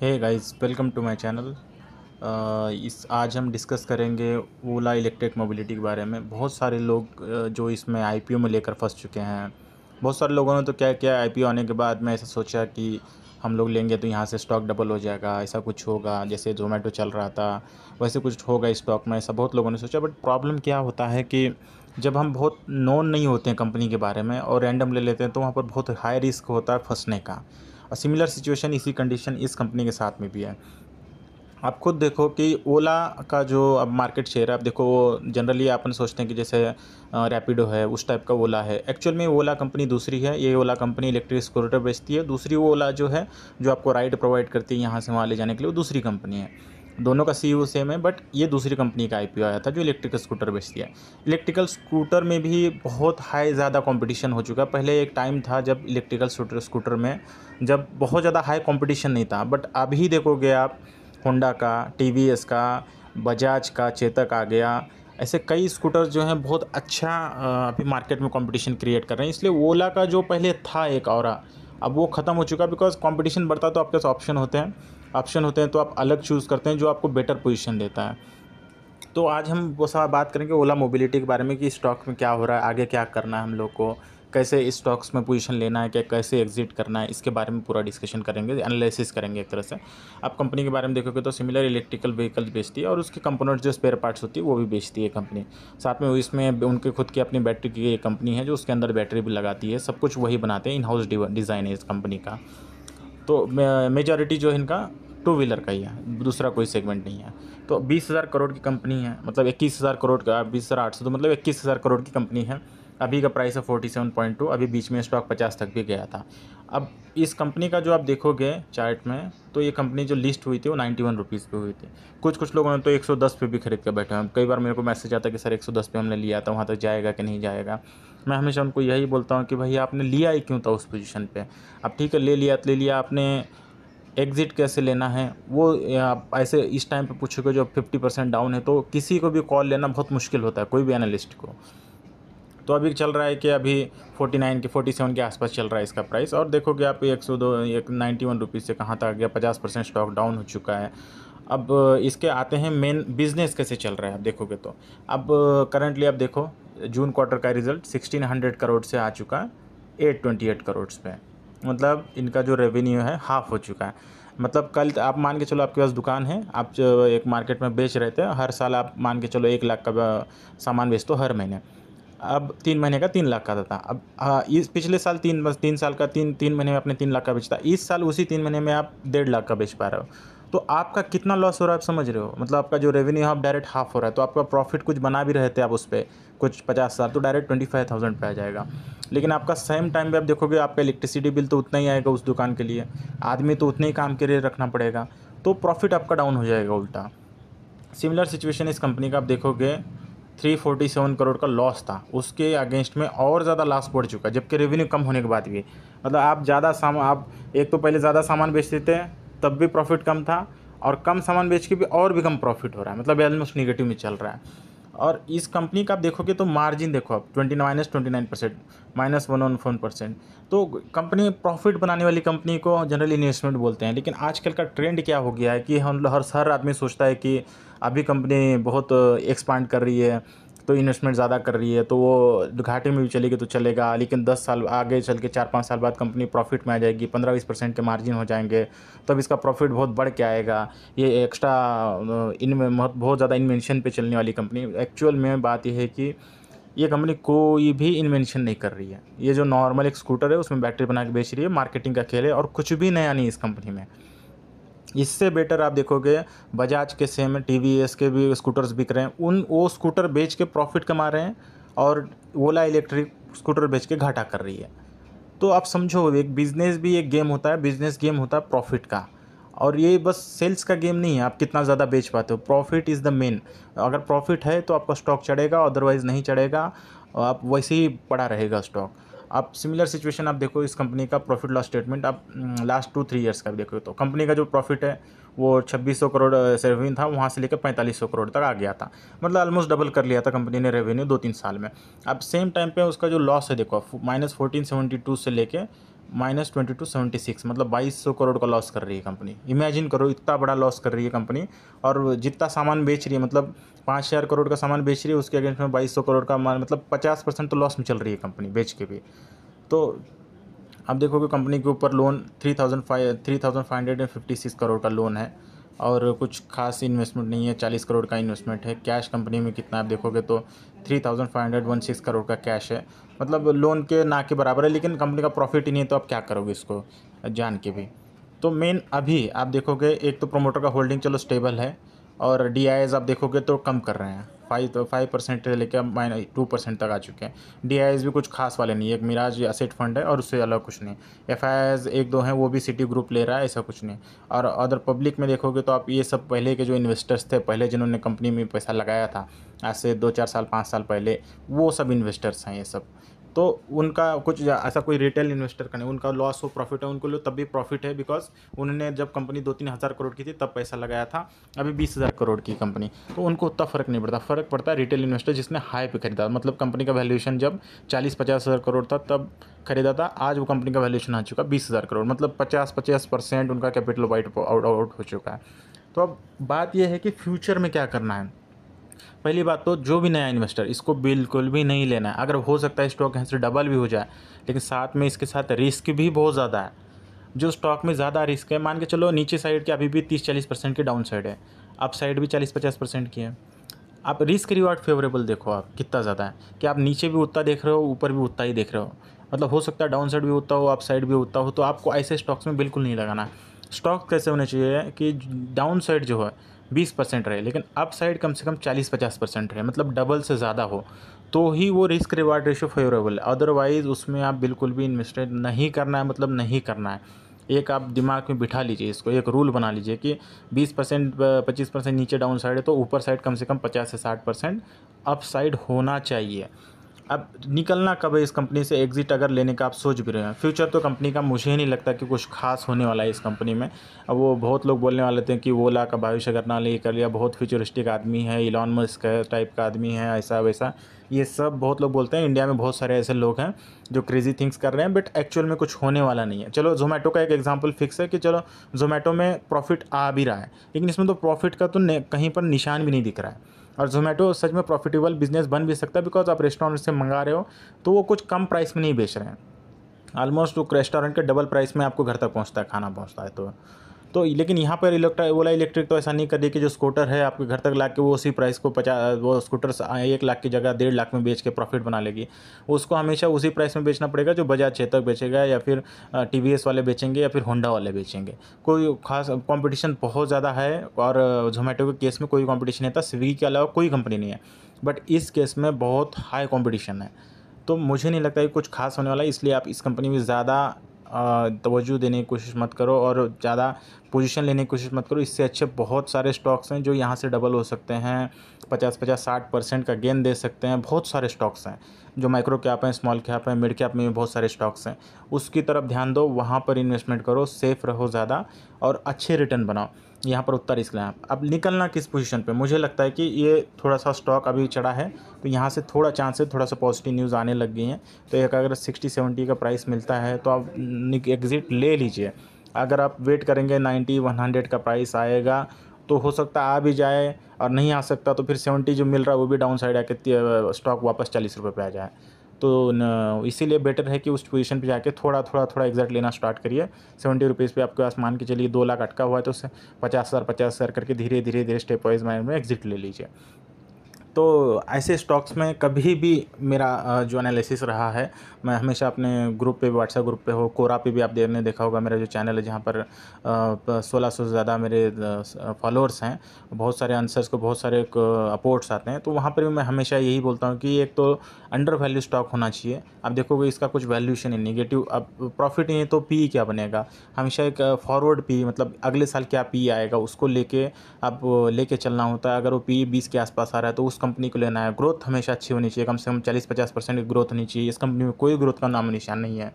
Hey guys, welcome to my channel. इस आज हम डिस्कस करेंगे ओला इलेक्ट्रिक मोबिलिटी के बारे में। बहुत सारे लोग जो इसमें आईपीओ में लेकर फंस चुके हैं। बहुत सारे लोगों ने तो क्या किया, आईपीओ आने के बाद में ऐसा सोचा कि हम लोग लेंगे तो यहाँ से स्टॉक डबल हो जाएगा, ऐसा कुछ होगा। जैसे जोमेटो चल रहा था वैसे कुछ होगा स्टॉक में, ऐसा बहुत लोगों ने सोचा। बट प्रॉब्लम क्या होता है कि जब हम बहुत नोन नहीं होते हैं कंपनी के बारे में और रैंडम ले लेते हैं तो वहाँ पर बहुत हाई रिस्क होता है फंसने का। और सिमिलर सिचुएशन इसी कंडीशन इस कंपनी के साथ में भी है। आप खुद देखो कि ओला का जो अब मार्केट शेयर है, आप देखो वो जनरली अपन सोचते हैं कि जैसे रैपिडो है उस टाइप का ओला है। एक्चुअल में ओला कंपनी दूसरी है। ये ओला कंपनी इलेक्ट्रिक स्कूटर बेचती है। दूसरी ओला जो है जो आपको राइड प्रोवाइड करती है यहाँ से वहाँ ले जाने के लिए, वो दूसरी कंपनी है। दोनों का सीईओ सेम है, बट ये दूसरी कंपनी का आईपीओ आया था जो इलेक्ट्रिकल स्कूटर बेचती है। इलेक्ट्रिकल स्कूटर में भी बहुत हाई ज़्यादा कंपटीशन हो चुका है। पहले एक टाइम था जब इलेक्ट्रिकल स्कूटर में जब बहुत ज़्यादा हाई कंपटीशन नहीं था, बट अभी देखोगे आप होंडा का, टीवीएस का, बजाज का, चेतक आ गया। ऐसे कई स्कूटर जो हैं बहुत अच्छा अभी मार्केट में कंपटीशन क्रिएट कर रहे हैं। इसलिए ओला का जो पहले था एक ऑरा, अब वो ख़त्म हो चुका है। बिकॉज कंपटीशन बढ़ता है तो आपके पास ऑप्शन होते हैं तो आप अलग चूज़ करते हैं जो आपको बेटर पोजीशन देता है। तो आज हम वो सब बात करेंगे ओला मोबिलिटी के बारे में कि स्टॉक में क्या हो रहा है, आगे क्या करना है हम लोग को, कैसे इस स्टॉक्स में पोजीशन लेना है, क्या कैसे एग्जिट करना है, इसके बारे में पूरा डिस्कशन करेंगे, एनालिसिस करेंगे एक तरह से। आप कंपनी के बारे में देखोगे तो सिमिलर इलेक्ट्रिकल व्हीकल्स बेचती है और उसके कंपोनेंट जो स्पेयर पार्ट्स होती है वो भी बेचती है कंपनी। साथ में इसमें उनके खुद की अपनी बैटरी की कंपनी है जो उसके अंदर बैटरी भी लगाती है। सब कुछ वही बनाते हैं, इन हाउस डिज़ाइन है इस कंपनी का। तो मेजॉरिटी जो है इनका टू व्हीलर का ही है, दूसरा कोई सेगमेंट नहीं है। तो 20,000 करोड़ की कंपनी है, मतलब 21,000 करोड़ का, 20,800 तो मतलब 21,000 करोड़ की कंपनी है। अभी का प्राइस है 47.2। अभी बीच में स्टॉक 50 तक भी गया था। अब इस कंपनी का जो आप देखोगे चार्ट में, तो ये कंपनी जो लिस्ट हुई थी वो 91 रुपीज़ पे हुई थी। कुछ लोगों ने तो 110 पे भी खरीद कर बैठे हैं। कई बार मेरे को मैसेज आता है कि सर 110 पे हमने लिया था, वहाँ तक जाएगा कि नहीं जाएगा। मैं हमेशा उनको यही बोलता हूँ कि भाई आपने लिया ही क्यों था उस पोजीशन पे। अब ठीक है, ले लिया तो ले लिया आपने, एग्ज़िट कैसे लेना है वो आप ऐसे इस टाइम पे पूछोगे जब 50% डाउन है तो किसी को भी कॉल लेना बहुत मुश्किल होता है, कोई भी एनालिस्ट को। तो अभी चल रहा है कि अभी 49 के 47 के आसपास चल रहा है इसका प्राइस। और देखोगे आप 102 एक 91 रुपीज़ से कहाँ तक आ गया, 50% स्टॉक डाउन हो चुका है। अब इसके आते हैं मेन बिजनेस कैसे चल रहा है। आप देखोगे तो अब करंटली आप देखो जून क्वार्टर का रिजल्ट 1600 करोड़ से आ चुका है 828 करोड़ पे। मतलब इनका जो रेवेन्यू है हाफ हो चुका है। मतलब कल आप मान के चलो आपके पास दुकान है, आप जो एक मार्केट में बेच रहे थे, हर साल आप मान के चलो 1 लाख का सामान बेचते हो हर महीने। अब 3 महीने का 3 लाख का था। अब इस पिछले साल 3 साल का 3 महीने में आपने 3 लाख का बेचता, इस साल उसी 3 महीने में आप 1.5 लाख का बेच पा रहे हो। तो आपका कितना लॉस हो रहा है आप समझ रहे हो। मतलब आपका जो रेवेन्यू है आप डायरेक्ट हाफ हो रहा है। तो आपका प्रॉफिट कुछ बना भी रहे थे आप उस पर कुछ 50,000 तो डायरेक्ट 25,000 पे आ जाएगा। लेकिन आपका सेम टाइम पे आप देखोगे आपका इलेक्ट्रिसिटी बिल तो उतना ही आएगा उस दुकान के लिए, आदमी तो उतने ही काम के लिए रखना पड़ेगा। तो प्रॉफिट आपका डाउन हो जाएगा उल्टा। सिमिलर सिचुएशन इस कंपनी का आप देखोगे 347 करोड़ का लॉस था, उसके अगेंस्ट में और ज़्यादा लॉस बढ़ चुका है जबकि रेवेन्यू कम होने के बाद भी। मतलब आप ज़्यादा सामान, आप एक तो पहले ज़्यादा सामान बेचते थे तब भी प्रॉफिट कम था, और कम सामान बेच के भी और भी कम प्रॉफिट हो रहा है। मतलब ऑलमोस्ट निगेटिव में चल रहा है। और इस कंपनी का आप देखोगे तो मार्जिन देखो आप 29%, -114%। तो कंपनी प्रॉफिट बनाने वाली कंपनी को जनरली इन्वेस्टमेंट बोलते हैं। लेकिन आजकल का ट्रेंड क्या हो गया है कि हम हर आदमी सोचता है कि अभी कंपनी बहुत एक्सपांड कर रही है तो इन्वेस्टमेंट ज़्यादा कर रही है तो वो घाटे में भी चलेगी तो चलेगा, लेकिन 10 साल आगे चल के 4-5 साल बाद कंपनी प्रॉफिट में आ जाएगी, 15-20% के मार्जिन हो जाएंगे, तब इसका प्रॉफिट बहुत बढ़ के आएगा। ये एक्स्ट्रा इनमें बहुत ज़्यादा इन्वेंशन पे चलने वाली कंपनी। एक्चुअल में बात यह है कि ये कंपनी कोई भी इन्वेंशन नहीं कर रही है। ये जो नॉर्मल एक स्कूटर है उसमें बैटरी बना के बेच रही है, मार्केटिंग का खेल है, और कुछ भी नया नहीं इस कंपनी में। इससे बेटर आप देखोगे बजाज के सेम टीवीएस के भी स्कूटर्स बिक रहे हैं, वो स्कूटर बेच के प्रॉफिट कमा रहे हैं, और ओला इलेक्ट्रिक स्कूटर बेच के घाटा कर रही है। तो आप समझो एक बिज़नेस भी एक गेम होता है, बिज़नेस गेम होता है प्रॉफिट का। और ये बस सेल्स का गेम नहीं है, आप कितना ज़्यादा बेच पाते हो, प्रॉफिट इज़ द मेन। अगर प्रॉफिट है तो आपका स्टॉक चढ़ेगा, अदरवाइज़ नहीं चढ़ेगा, आप वैसे ही पड़ा रहेगा स्टॉक। आप सिमिलर सिचुएशन आप देखो इस कंपनी का प्रॉफिट लॉस स्टेटमेंट आप लास्ट 2-3 ईयर्स का भी देखो तो कंपनी का जो प्रॉफिट है वो 2600 करोड़ से रेवेन्यू था, वहाँ से लेकर 4500 करोड़ तक आ गया था। मतलब ऑलमोस्ट डबल कर लिया था कंपनी ने रेवेन्यू 2-3 साल में। अब सेम टाइम पे उसका जो लॉस है देखो -1472 से लेके -2276, मतलब 2200 करोड़ का लॉस कर रही है कंपनी। इमेजिन करो, इतना बड़ा लॉस कर रही है कंपनी, और जितना सामान बेच रही है, मतलब 5000 करोड़ का सामान बेच रही है, उसके अगेंस्ट में 2200 करोड़ का माल, मतलब 50% तो लॉस में चल रही है कंपनी बेच के भी। तो आप देखोगे कंपनी के ऊपर लोन 3556 करोड़ का लोन है, और कुछ खास इन्वेस्टमेंट नहीं है, 40 करोड़ का इन्वेस्टमेंट है। कैश कंपनी में कितना आप देखोगे तो 3516 करोड़ का कैश है, मतलब लोन के ना के बराबर है, लेकिन कंपनी का प्रॉफिट ही नहीं है, तो आप क्या करोगे इसको जान के भी। तो मेन अभी आप देखोगे, एक तो प्रोमोटर का होल्डिंग चलो स्टेबल है, और डीआईएस आप देखोगे तो कम कर रहे हैं, 5% लेकर -2% तक आ चुके हैं। डीआईएस भी कुछ खास वाले नहीं है, एक मिराज एसेट फंड है और उससे अलग कुछ नहीं। एफआईआईज एक दो हैं, वो भी सिटी ग्रुप ले रहा है, ऐसा कुछ नहीं। और अदर पब्लिक में देखोगे तो आप ये सब पहले के जो इन्वेस्टर्स थे, पहले जिन्होंने कंपनी में पैसा लगाया था आज से 2-4 साल 5 साल पहले, वो सब इन्वेस्टर्स हैं ये सब। तो उनका कुछ ऐसा कोई रिटेल इन्वेस्टर का नहीं, उनका लॉस हो प्रॉफिट है, उनको तब भी प्रॉफिट है, बिकॉज उन्होंने जब कंपनी 2-3 हज़ार करोड़ की थी तब पैसा लगाया था, अभी 20,000 करोड़ की कंपनी, तो उनको उतना फ़र्क नहीं पड़ता। फ़र्क पड़ता है रिटेल इन्वेस्टर जिसने हाई पे खरीदा, मतलब कंपनी का वैल्यूएशन जब 40-50 हज़ार करोड़ था तब खरीदा था, आज वो कंपनी का वैल्यूएशन आ चुका 20,000 करोड़, मतलब 50% उनका कैपिटल वाइट आउट हो चुका है। तो अब बात यह है कि फ्यूचर में क्या करना है। पहली बात तो जो भी नया इन्वेस्टर, इसको बिल्कुल भी नहीं लेना है। अगर हो सकता है स्टॉक यहाँ से डबल भी हो जाए, लेकिन साथ में इसके साथ रिस्क भी बहुत ज़्यादा है। जो स्टॉक में ज़्यादा रिस्क है, मान के चलो नीचे साइड के अभी भी 30-40% की डाउन साइड है, अप साइड भी 40-50% की है। आप रिस्क रिवार्ड फेवरेबल देखो, आप कितना ज़्यादा है कि आप नीचे भी उतना देख रहे हो, ऊपर भी उतना ही देख रहे हो, मतलब हो सकता है डाउन साइड भी उतना हो, अप साइड भी उतना हो। तो आपको ऐसे स्टॉक्स में बिल्कुल नहीं लगाना है। स्टॉक कैसे होने चाहिए कि डाउन साइड जो है 20% रहे, लेकिन अप साइड कम से कम 40-50% रहे, मतलब डबल से ज़्यादा हो, तो ही वो रिस्क रिवार्ड रेशियो फेवरेबल है। अदरवाइज़ उसमें आप बिल्कुल भी इन्वेस्टेड नहीं करना है, मतलब नहीं करना है। एक आप दिमाग में बिठा लीजिए इसको, एक रूल बना लीजिए कि 20% 25% नीचे डाउन साइड है, तो ऊपर साइड कम से कम 50 से 60% अप साइड होना चाहिए। अब निकलना कब है इस कंपनी से, एग्जिट अगर लेने का आप सोच भी रहे हैं, फ्यूचर तो कंपनी का मुझे नहीं लगता कि कुछ खास होने वाला है इस कंपनी में। अब वो बहुत लोग बोलने वाले थे कि ओला का भविष्य करना ले कर लिया, बहुत फ्यूचरिस्टिक आदमी है, इलॉन मस्क टाइप का आदमी है, ऐसा वैसा, ये सब बहुत लोग बोलते हैं। इंडिया में बहुत सारे ऐसे लोग हैं जो क्रेजी थिंग्स कर रहे हैं, बट एक्चुअल में कुछ होने वाला नहीं है। चलो जोमेटो का एक एग्जाम्पल फिक्स है कि चलो जोमेटो में प्रॉफिट आ भी रहा है, लेकिन इसमें तो प्रॉफिट का तो कहीं पर निशान भी नहीं दिख रहा है। और ज़ोमैटो सच में प्रॉफिटेबल बिजनेस बन भी सकता है, बिकॉज आप रेस्टोरेंट से मंगा रहे हो तो वो कुछ कम प्राइस में नहीं बेच रहे हैं, ऑलमोस्ट वो रेस्टोरेंट के डबल प्राइस में आपको घर तक पहुंचता है, खाना पहुंचता है। तो लेकिन यहाँ पर ओला इलेक्ट्रिक तो ऐसा नहीं कर रही कि जो स्कूटर है आपके घर तक ला के वो उसी प्राइस को 50, वो स्कूटर 1 लाख की जगह 1.5 लाख में बेच के प्रॉफिट बना लेगी। उसको हमेशा उसी प्राइस में बेचना पड़ेगा जो बजाज चेतक बेचेगा, या फिर टीवीएस वाले बेचेंगे, या फिर होंडा वाले बेचेंगे। कोई खास कंपटीशन बहुत ज़्यादा है, और जोमेटो के केस में कोई कंपटीशन नहीं था, स्विगी के अलावा कोई कंपनी नहीं है, बट इस केस में बहुत हाई कंपटीशन है। तो मुझे नहीं लगता कि कुछ खास होने वाला है, इसलिए आप इस कंपनी में ज़्यादा तवज्जो देने की कोशिश मत करो, और ज़्यादा पोजीशन लेने की कोशिश मत करो। इससे अच्छे बहुत सारे स्टॉक्स हैं जो यहाँ से डबल हो सकते हैं, 50-50 60% का गेन दे सकते हैं। बहुत सारे स्टॉक्स हैं जो माइक्रो कैप हैं, स्मॉल कैप हैं, मिड कैप में भी बहुत सारे स्टॉक्स हैं। उसकी तरफ ध्यान दो, वहाँ पर इन्वेस्टमेंट करो, सेफ रहो ज़्यादा, और अच्छे रिटर्न बनाओ। यहाँ पर उतना रिस्क लें। अब निकलना किस पोजीशन पे, मुझे लगता है कि ये थोड़ा सा स्टॉक अभी चढ़ा है, तो यहाँ से थोड़ा चांस है, थोड़ा सा पॉजिटिव न्यूज़ आने लग गई हैं, तो एक अगर 60-70 का प्राइस मिलता है तो आप एग्ज़िट ले लीजिए। अगर आप वेट करेंगे 90-100 का प्राइस आएगा तो हो सकता है आ भी जाए, और नहीं आ सकता तो फिर 70 जो मिल रहा है वो भी डाउन साइड आके स्टॉक वापस 40 रुपये पे आ जाए। तो इसीलिए बेटर है कि उस पोजीशन पे जाके थोड़ा थोड़ा थोड़ा एग्जैक्ट लेना स्टार्ट करिए। 70 रुपीज़ पे आपके पास मान के चलिए 2 लाख अटका हुआ है, तो उससे 50,000 करके धीरे धीरे धीरे स्टेप वाइज में एग्जिट ले लीजिए। तो ऐसे स्टॉक्स में कभी भी मेरा जो एनालिसिस रहा है, मैं हमेशा अपने ग्रुप पे, व्हाट्सएप ग्रुप पे हो, कोरा पे भी आप देर ने देखा होगा, मेरा जो चैनल है जहाँ पर 1600 से ज़्यादा मेरे फॉलोअर्स हैं, बहुत सारे आंसर्स को, बहुत सारे अपोर्ट्स आते हैं, तो वहाँ पर भी मैं हमेशा यही बोलता हूँ कि एक तो अंडर वैल्यू स्टॉक होना चाहिए। आप देखोगे इसका कुछ वैल्यूशन है नेगेटिव, अब प्रॉफिट नहीं है तो पी क्या बनेगा। हमेशा एक फॉरवर्ड पी, मतलब अगले साल क्या पी आएगा उसको लेके आप लेके चलना होता है। अगर वो पी 20 के आसपास आ रहा है तो उस कंपनी को लेना है। ग्रोथ हमेशा अच्छी होनी चाहिए, कम से कम 40-50% की ग्रोथ होनी चाहिए। इस कंपनी में कोई ग्रोथ का नाम निशान नहीं है,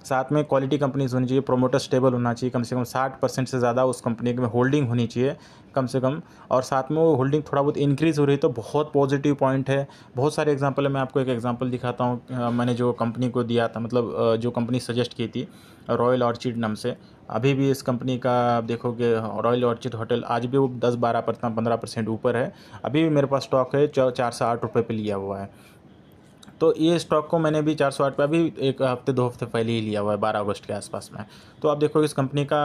साथ में क्वालिटी कंपनीज़ होनी चाहिए, प्रोमोटर स्टेबल होना चाहिए, कम से कम 60% से ज़्यादा उस कंपनी में होल्डिंग होनी चाहिए कम से कम, और साथ में वो होल्डिंग थोड़ा बहुत इंक्रीज़ हो रही है तो बहुत पॉजिटिव पॉइंट है। बहुत सारे एग्जांपल है, मैं आपको एक एग्जांपल दिखाता हूँ। मैंने जो कंपनी को दिया था, मतलब जो कंपनी सजेस्ट की थी, रॉयल ऑर्चिड नाम से। अभी भी इस कंपनी का आप देखोगे, रॉयल ऑर्चिड होटल, आज भी वो 10-12% 15% ऊपर है। अभी भी मेरे पास स्टॉक है, 408 रुपये पे लिया हुआ है। तो ये स्टॉक को मैंने भी 408 पे अभी 1 हफ्ते 2 हफ्ते पहले ही लिया हुआ है, 12 अगस्त के आसपास में। तो आप देखो इस कंपनी का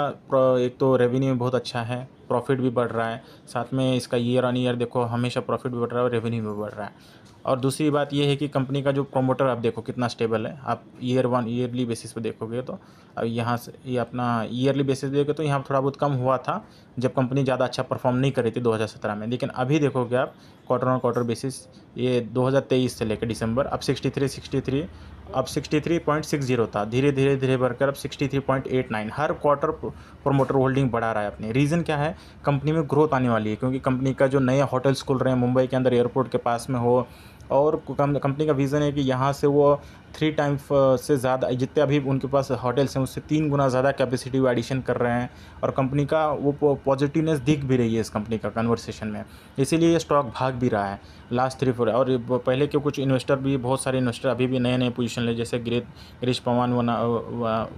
एक तो रेवेन्यू बहुत अच्छा है, प्रॉफिट भी बढ़ रहा है, साथ में इसका ईयर ऑन ईयर देखो हमेशा प्रॉफिट भी बढ़ रहा है और रेवेन्यू भी बढ़ रहा है। और दूसरी बात ये है कि कंपनी का जो प्रोमोटर आप देखो कितना स्टेबल है। आप ईयरली बेसिस पे देखोगे तो अब यहाँ से ये अपना ईयरली बेसिस पे देखोगे तो यहाँ थोड़ा बहुत कम हुआ था जब कंपनी ज़्यादा अच्छा परफॉर्म नहीं कर रही थी 2017 में, लेकिन अभी देखोगे आप क्वार्टर ऑन क्वार्टर बेसिस, ये 2023 से लेकर दिसंबर अब 63 अब 63.60 था, धीरे धीरे धीरे बढ़कर अब 63.89, हर क्वार्टर प्रोमोटर होल्डिंग बढ़ा रहा है अपनी। रीज़न क्या है, कंपनी में ग्रोथ आने वाली है, क्योंकि कंपनी का जो नए होटल्स खुल रहे हैं मुंबई के अंदर एयरपोर्ट के पास में हो, और कंपनी का विज़न है कि यहाँ से वो 3 टाइम्स से ज़्यादा, जितने अभी उनके पास होटल्स हैं उससे 3 गुना ज़्यादा कैपेसिटी एडिशन कर रहे हैं, और कंपनी का वो पॉजिटिवनेस दिख भी रही है इस कंपनी का कन्वर्सेशन में, इसीलिए ये स्टॉक भाग भी रहा है लास्ट 3-4। और पहले के कुछ इन्वेस्टर भी, बहुत सारे इन्वेस्टर अभी भी नए नए पोजीशन ले, जैसे गिरीश पवन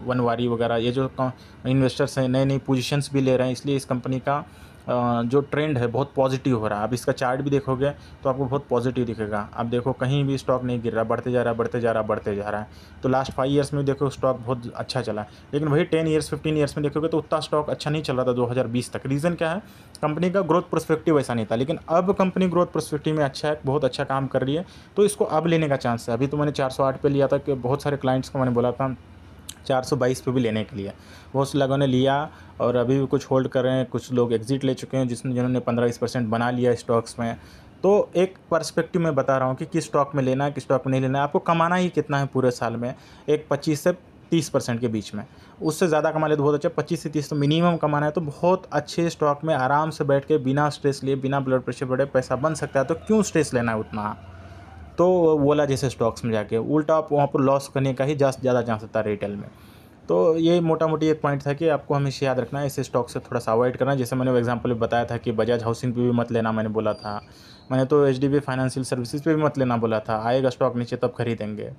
वनवारी वगैरह, ये जो इन्वेस्टर्स हैं नई नई पोजीशंस भी ले रहे हैं, इसलिए इस कंपनी का जो ट्रेंड है बहुत पॉजिटिव हो रहा है। अब इसका चार्ट भी देखोगे तो आपको बहुत पॉजिटिव दिखेगा। अब देखो कहीं भी स्टॉक नहीं गिर रहा, बढ़ते जा रहा है, बढ़ते जा रहा है, बढ़ते जा रहा है। तो लास्ट 5 ईयर्स में देखो स्टॉक बहुत अच्छा चला है, लेकिन वही 10 ईयर्स 15 ईयर्स में देखोगे तो उतना स्टॉक अच्छा नहीं चल रहा था 2020 तक। रीज़न क्या है, कंपनी का ग्रोथ पर्सपेक्टिव ऐसा नहीं था, लेकिन अब कंपनी ग्रोथ पर्सपेक्टिव में अच्छा है, बहुत अच्छा काम कर रही है, तो इसको अब लेने का चांस है। अभी तो मैंने 408 पे लिया था, कि बहुत सारे क्लाइंट्स को मैंने बोला था 422 पे भी लेने के लिए, बहुत से लोगों ने लिया और अभी भी कुछ होल्ड कर रहे हैं, कुछ लोग एग्ज़िट ले चुके हैं जिन्होंने 15-20% बना लिया स्टॉक्स में। तो एक पर्सपेक्टिव में बता रहा हूँ कि किस स्टॉक में लेना है, किस स्टॉक में नहीं लेना है। आपको कमाना ही कितना है पूरे साल में, एक 25 से 30% के बीच में, उससे ज़्यादा कमा ले तो बहुत अच्छा, 25 से 30 तो मिनिमम कमाना है। तो बहुत अच्छे स्टॉक में आराम से बैठ के बिना स्ट्रेस लिए, बिना ब्लड प्रेशर बढ़े पैसा बन सकता है, तो क्यों स्ट्रेस लेना है उतना। तो ओला जैसे स्टॉक्स में जाके उल्टा आप वहाँ पर लॉस करने का ही ज़्यादा चांस होता है रिटेल में। तो ये मोटा मोटी एक पॉइंट था कि आपको हमेशा याद रखना है, इस स्टॉक से थोड़ा सा अवॉइड करना है। जैसे मैंने एग्जांपल में बताया था कि बजाज हाउसिंग पे भी मत लेना, मैंने बोला था। मैंने तो एचडीबी फाइनेंशियल सर्विसेज पे भी मत लेना बोला था, आएगा स्टॉक नीचे तब खरीदेंगे।